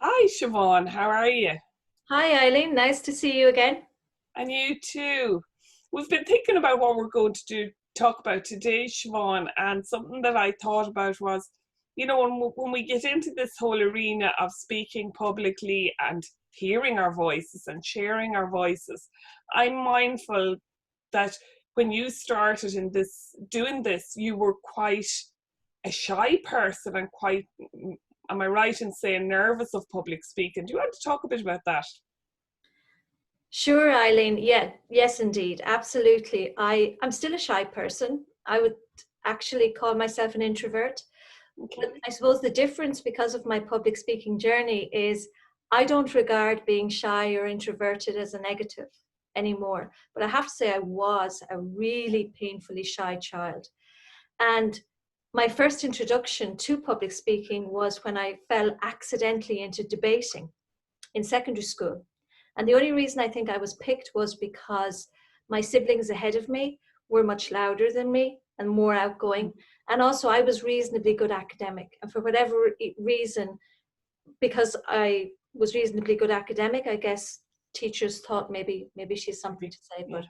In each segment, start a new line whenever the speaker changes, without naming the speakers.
Hi, Siobhan. How are you?
Hi Eileen, nice to see you again.
And you too. We've been thinking about what we're going to talk about today, Siobhan, and something that I thought about was, when we get into this whole arena of speaking publicly and hearing our voices and sharing our voices, I'm mindful that when you started in doing this, you were quite a shy person and quite, am I right in saying, nervous of public speaking? Do you want to talk a bit about that?
Sure, Eileen. Yeah, yes, indeed. Absolutely. I'm still a shy person. I would actually call myself an introvert. But
Okay.
I suppose the difference because of my public speaking journey is I don't regard being shy or introverted as a negative anymore. But I have to say I was a really painfully shy child. And my first introduction to public speaking was when I fell accidentally into debating in secondary school. And the only reason I think I was picked was because my siblings ahead of me were much louder than me and more outgoing. And also, I was reasonably good academic. And for whatever reason, because I was reasonably good academic, I guess teachers thought maybe she's something to say.
Yeah.
But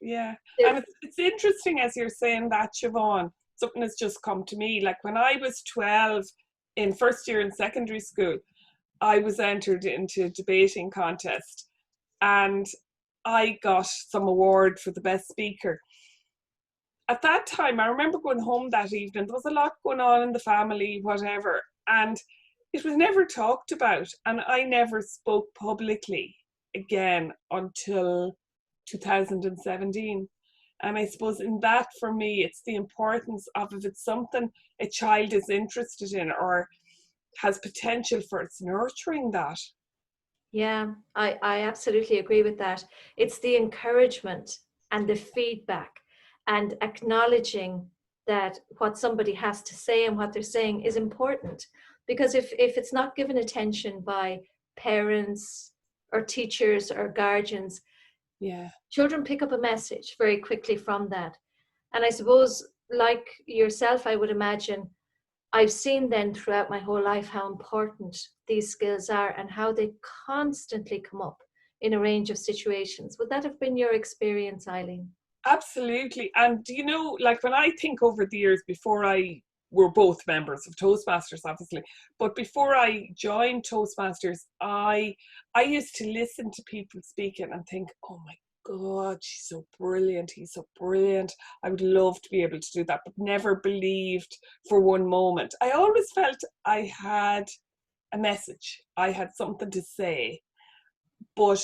Yeah.
there,
And it's interesting as you're saying that, Siobhan. Something has just come to me. Like when I was 12 in first year in secondary school, I was entered into a debating contest and I got some award for the best speaker. At that time, I remember going home that evening. There was a lot going on in the family, whatever, and it was never talked about. And I never spoke publicly again until 2017. And I suppose in that, for me, it's the importance of if it's something a child is interested in or has potential for, it's nurturing that.
yeah, I absolutely agree with that. It's the encouragement and the feedback and acknowledging that what somebody has to say and what they're saying is important. Because if it's not given attention by parents or teachers or guardians,
Yeah.
children pick up a message very quickly from that. And I suppose, like yourself, I would imagine, I've seen then throughout my whole life how important these skills are and how they constantly come up in a range of situations. Would that have been your experience, Eileen?
Absolutely. And like when I think over the years before we're both members of Toastmasters, obviously, but before I joined Toastmasters, I used to listen to people speaking and think, oh my God, she's so brilliant, he's so brilliant. I would love to be able to do that, but never believed for one moment. I always felt I had a message, I had something to say, but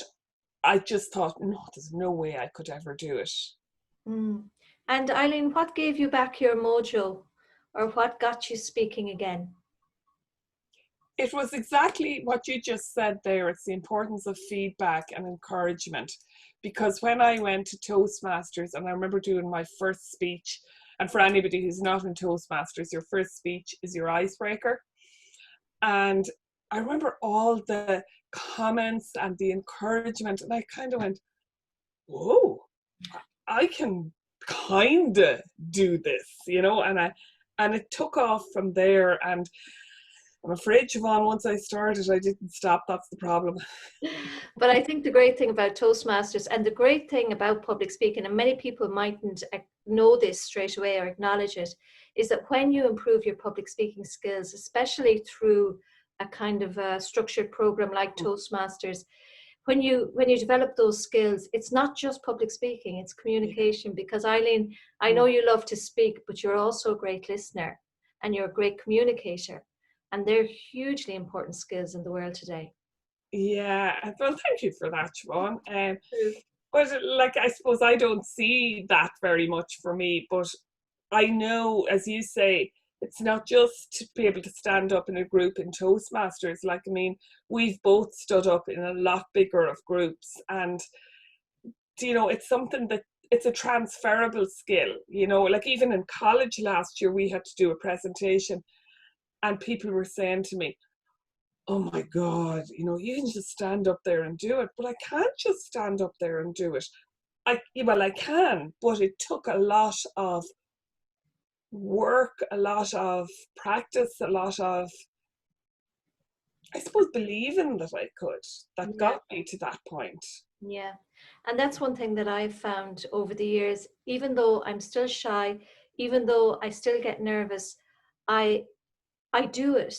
I just thought, no, there's no way I could ever do it.
Mm. And Eileen, what gave you back your mojo or what got you speaking again?
It was exactly what you just said there. It's the importance of feedback and encouragement. Because when I went to Toastmasters, and I remember doing my first speech, and for anybody who's not in Toastmasters, your first speech is your icebreaker. And I remember all the comments and the encouragement, and I kind of went, whoa, I can kind of do this, and it took off from there. And I'm afraid, Siobhan, once I started, I didn't stop. That's the problem.
But I think the great thing about Toastmasters and the great thing about public speaking, and many people mightn't know this straight away or acknowledge it, is that when you improve your public speaking skills, especially through a kind of a structured program like Toastmasters, when you develop those skills, it's not just public speaking, it's
Yeah.
communication. Because Eileen, I know
Mm.
you love to speak, but you're also a great listener and you're a great communicator. And they're hugely important skills in the world today.
Yeah. Well, thank you for that, Siobhan. But like, I suppose I don't see that very much for me. But I know, as you say, it's not just to be able to stand up in a group in Toastmasters. Like, I mean, we've both stood up in a lot bigger of groups, and it's something that it's a transferable skill. Like even in college last year, we had to do a presentation, and people were saying to me, oh my God, you can just stand up there and do it. But I can't just stand up there and do it. Well, I can, but it took a lot of work, a lot of practice, a lot of, I suppose, believing that I could, that
Yeah.
got me to that point.
Yeah. And that's one thing that I've found over the years, even though I'm still shy, even though I still get nervous, I I do it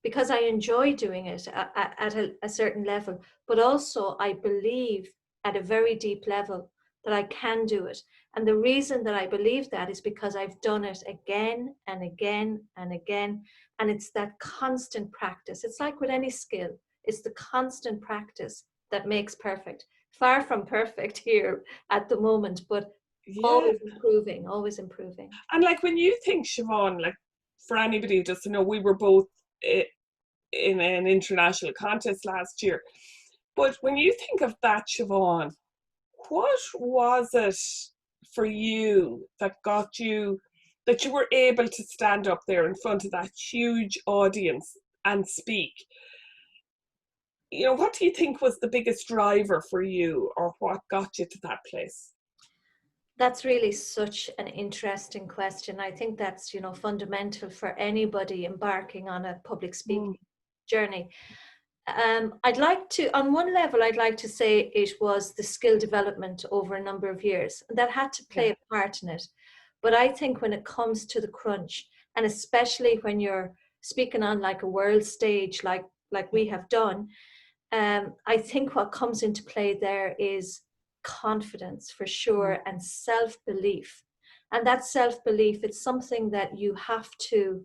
because I enjoy doing it at a certain level, but also I believe at a very deep level that I can do it. And the reason that I believe that is because I've done it again and again and again. And it's that constant practice. It's like with any skill, it's the constant practice that makes perfect. Far from perfect here at the moment, but
Yeah.
always improving, always improving.
And like when you think, Siobhan, like for anybody who doesn't know, we were both in an international contest last year. But when you think of that, Siobhan, what was it for you that got you, that you were able to stand up there in front of that huge audience and speak? What do you think was the biggest driver for you, or what got you to that place?
That's really such an interesting question. I think that's, fundamental for anybody embarking on a public
Mm,
speaking journey. I'd like to, on one level, I'd like to say it was the skill development over a number of years that had to play
yeah,
a part in it. But I think when it comes to the crunch, and especially when you're speaking on like a world stage, like we have done, I think what comes into play there is confidence for
mm,
sure and self-belief. And that self-belief, it's something that you have to,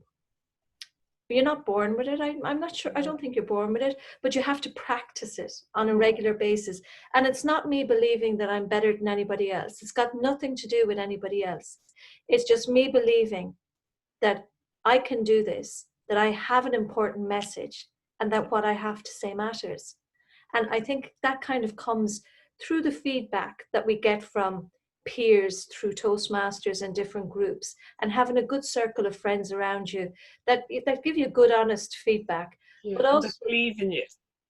you're not born with it. I'm not sure. I
yeah,
don't think you're born with it, but you have to practice it on a
mm,
regular basis. And it's not me believing that I'm better than anybody else. It's got nothing to do with anybody else. It's just me believing that I can do this, that I have an important message, and that what I have to say matters. And I think that kind of comes through the feedback that we get from peers through Toastmasters and different groups, and having a good circle of friends around you that give you good, honest feedback.
yeah.
But
And that
also,
believe in you.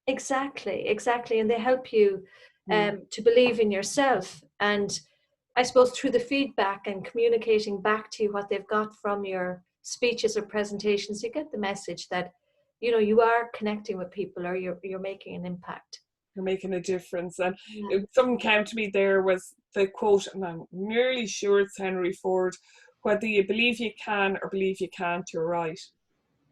exactly. And they help you
Mm,
to believe in yourself. And I suppose through the feedback and communicating back to you what they've got from your speeches or presentations, you get the message that you are connecting with people, or you're making an impact.
you're making a difference. And
Yeah.
something came to me there was the quote, and I'm nearly sure it's Henry Ford: "Whether you believe you can or believe you can't, you're right."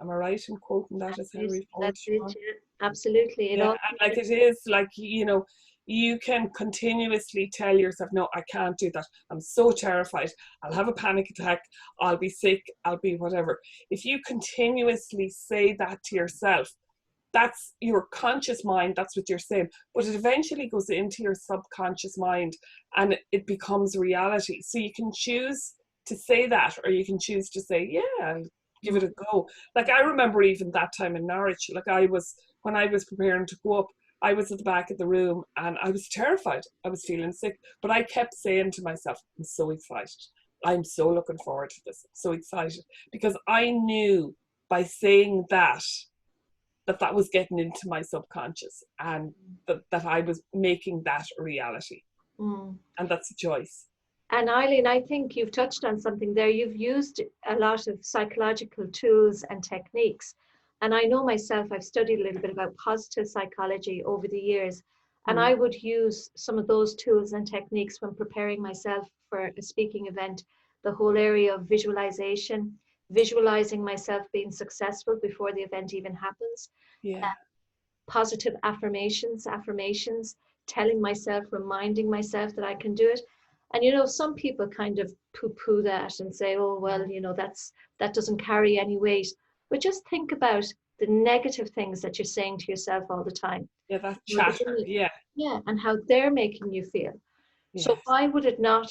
Am I right in quoting that as Henry Ford?
That's it. Yeah. Absolutely. It
Yeah,
all.
and like it is like, you can continuously tell yourself, no, I can't do that. I'm so terrified. I'll have a panic attack. I'll be sick. I'll be whatever. If you continuously say that to yourself, that's your conscious mind. That's what you're saying. But it eventually goes into your subconscious mind and it becomes reality. So you can choose to say that, or you can choose to say, yeah, I'll give it a go. Like I remember even that time in Norwich, like when I was preparing to go up, I was at the back of the room and I was terrified. I was feeling sick, but I kept saying to myself, I'm so excited. I'm so looking forward to this. I'm so excited, because I knew by saying that was getting into my subconscious, and that I was making that a reality.
Mm.
And that's a choice.
And Eileen, I think you've touched on something there. You've used a lot of psychological tools and techniques. And I know myself, I've studied a little bit about positive psychology over the years. And
Mm,
I would use some of those tools and techniques when preparing myself for a speaking event. The whole area of visualization, visualizing myself being successful before the event even happens.
yeah,
Positive affirmations, telling myself, reminding myself that I can do it. And some people kind of poo-poo that and say, oh well, that doesn't carry any weight. But just think about the negative things that you're saying to yourself all the time.
yeah, that
You know, they're
chatter. Yeah,
yeah, and how they're making you feel. So
yes,
why would it not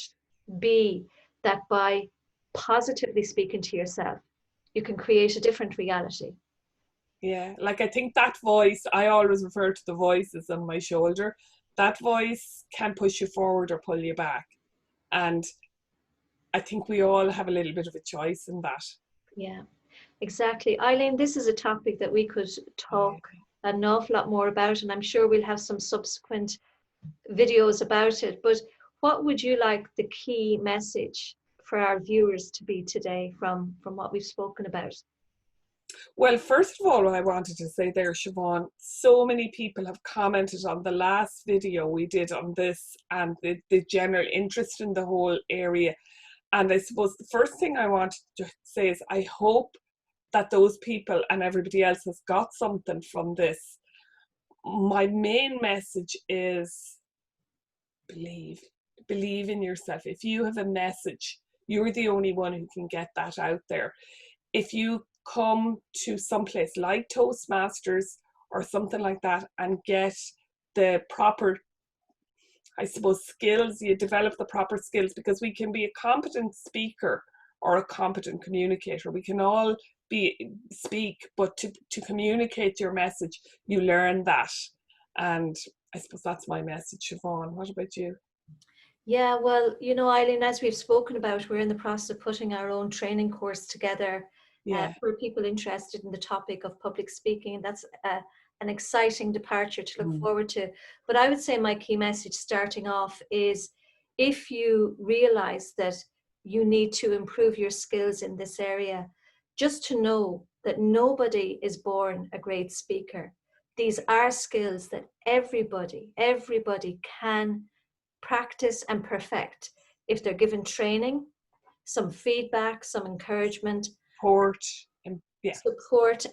be that by positively speaking to yourself, you can create a different reality?
yeah. Like I think that voice, I always refer to the voices on my shoulder. That voice can push you forward or pull you back. And I think we all have a little bit of a choice in that.
Yeah. Exactly. Eileen, this is a topic that we could talk an awful lot more about, and I'm sure we'll have some subsequent videos about it. But what would you like the key message for our viewers to be today from what we've spoken about?
Well, first of all, I wanted to say there, Siobhan, so many people have commented on the last video we did on this and the general interest in the whole area. And I suppose the first thing I wanted to say is I hope that those people and everybody else has got something from this. My main message is believe. Believe in yourself. If you have a message, you're the only one who can get that out there. If you come to some place like Toastmasters or something like that and get the proper, I suppose, skills, you develop the proper skills, because we can be a competent speaker or a competent communicator. We can all speak, but to communicate your message, you learn that. And I suppose that's my message, Siobhan. What about you?
Yeah, well, you know, Eileen, as we've spoken about, we're in the process of putting our own training course together
Yeah.
for people interested in the topic of public speaking. And that's an exciting departure to look forward to. But I would say my key message starting off is, if you realize that you need to improve your skills in this area, just to know that nobody is born a great speaker. These are skills that everybody can practice and perfect if they're given training, some feedback, some encouragement, support,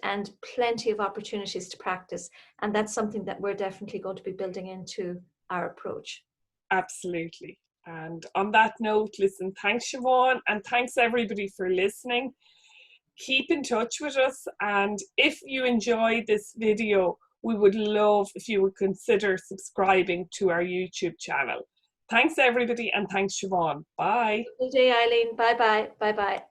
and plenty of opportunities to practice. And that's something that we're definitely going to be building into our approach.
Absolutely. And on that note, listen, thanks, Siobhan, and thanks everybody for listening. Keep in touch with us, and if you enjoyed this video, we would love if you would consider subscribing to our YouTube channel. Thanks everybody, and thanks, Siobhan. Bye.
Good day, Eileen. Bye-bye. Bye-bye.